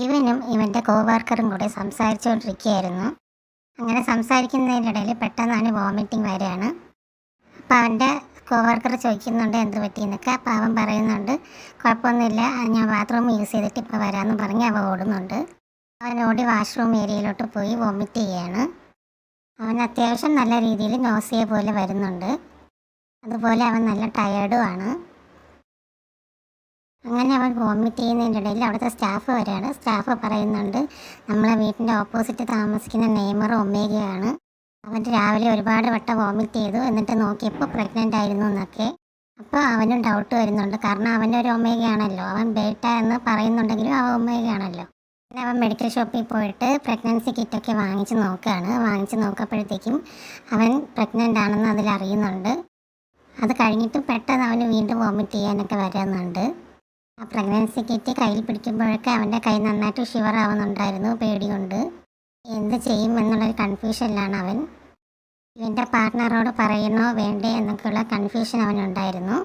ഇവനും ഇവൻ്റെ കോവർക്കറും കൂടെ സംസാരിച്ചുകൊണ്ടിരിക്കുകയായിരുന്നു. അങ്ങനെ സംസാരിക്കുന്നതിനിടയിൽ പെട്ടെന്ന് അവന് വോമിറ്റിംഗ് വരികയാണ്. അപ്പോൾ അവൻ്റെ കോവർക്കർ ചോദിക്കുന്നുണ്ട് എന്ത് പറ്റിയെന്നൊക്കെ. അപ്പോൾ അവൻ പറയുന്നുണ്ട് കുഴപ്പമൊന്നുമില്ല, ഞാൻ ബാത്റൂം യൂസ് ചെയ്തിട്ട് ഇപ്പോൾ വരാമെന്ന് പറഞ്ഞ് അവൻ ഓടുന്നുണ്ട്. അവൻ ഓടി വാഷ്റൂം ഏരിയയിലോട്ട് പോയി വോമിറ്റ് ചെയ്യുകയാണ്. അവൻ അത്യാവശ്യം നല്ല രീതിയിൽ നോസിയ പോലെ വരുന്നുണ്ട്. അതുപോലെ അവൻ നല്ല ടയേർഡുമാണ്. അങ്ങനെ അവൻ വോമിറ്റ് ചെയ്യുന്നതിൻ്റെ ഇടയിൽ അവിടുത്തെ സ്റ്റാഫ് വരികയാണ്. സ്റ്റാഫ് പറയുന്നുണ്ട് നമ്മളെ വീട്ടിൻ്റെ ഓപ്പോസിറ്റ് താമസിക്കുന്ന നെയ്മർ ഒമേഗയാണ്. അവൻ രാവിലെ ഒരുപാട് വട്ടം വോമിറ്റ് ചെയ്തു, എന്നിട്ട് നോക്കിയപ്പോൾ പ്രഗ്നൻ്റ് ആയിരുന്നു എന്നൊക്കെ. അപ്പോൾ അവനും ഡൗട്ട് വരുന്നുണ്ട്, കാരണം അവനൊരു ഒമേഗയാണല്ലോ. അവൻ ബേട്ട എന്ന് പറയുന്നുണ്ടെങ്കിലും അവൻ ഒമേഗയാണല്ലോ. പിന്നെ അവൻ മെഡിക്കൽ ഷോപ്പിൽ പോയിട്ട് പ്രഗ്നൻസി കിറ്റൊക്കെ വാങ്ങിച്ച് നോക്കുകയാണ്. വാങ്ങിച്ച് നോക്കപ്പോഴത്തേക്കും അവൻ പ്രഗ്നൻ്റ് ആണെന്ന് അതിലറിയുന്നുണ്ട്. അത് കഴിഞ്ഞിട്ട് പെട്ടെന്ന് അവന് വീണ്ടും വോമിറ്റ് ചെയ്യാനൊക്കെ വരുന്നുണ്ട്. ആ പ്രഗ്നൻസി കിറ്റ് കയ്യിൽ പിടിക്കുമ്പോഴൊക്കെ അവൻ്റെ കൈ നന്നായിട്ട് ഷിവർ ആവുന്നുണ്ടായിരുന്നു പേടി കൊണ്ട്. എന്ത് ചെയ്യും എന്നുള്ളൊരു കൺഫ്യൂഷനിലാണ് അവൻ. ഇവൻ്റെ പാർട്ട്ണറോട് പറയണോ വേണ്ടേ എന്നൊക്കെയുള്ള കൺഫ്യൂഷൻ അവനുണ്ടായിരുന്നു.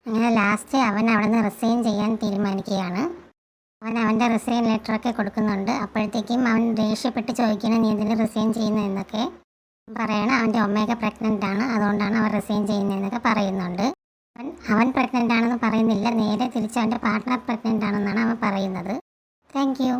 അങ്ങനെ ലാസ്റ്റ് അവൻ അവിടെ നിന്ന് റിസൈൻ ചെയ്യാൻ തീരുമാനിക്കുകയാണ്. അവൻ അവൻ്റെ റിസൈൻ ലെറ്ററൊക്കെ കൊടുക്കുന്നുണ്ട്. അപ്പോഴത്തേക്കും അവൻ ദേഷ്യപ്പെട്ട് ചോദിക്കണം നീ എന്തിന് റിസൈൻ ചെയ്യുന്നത് എന്നൊക്കെ പറയണം. അവൻ്റെ ഒമേഗ പ്രഗ്നൻ്റ് ആണ്, അതുകൊണ്ടാണ് അവൻ റിസൈൻ ചെയ്യുന്നതെന്നൊക്കെ പറയുന്നുണ്ട്. അവൻ പ്രഗ്നൻ്റ് ആണെന്ന് പറയുന്നില്ല, നേരെ തിരിച്ച് അവൻ്റെ പാർട്ട്ണർ പ്രഗ്നൻ്റ് ആണെന്നാണ് അവൻ പറയുന്നത്. Thank you.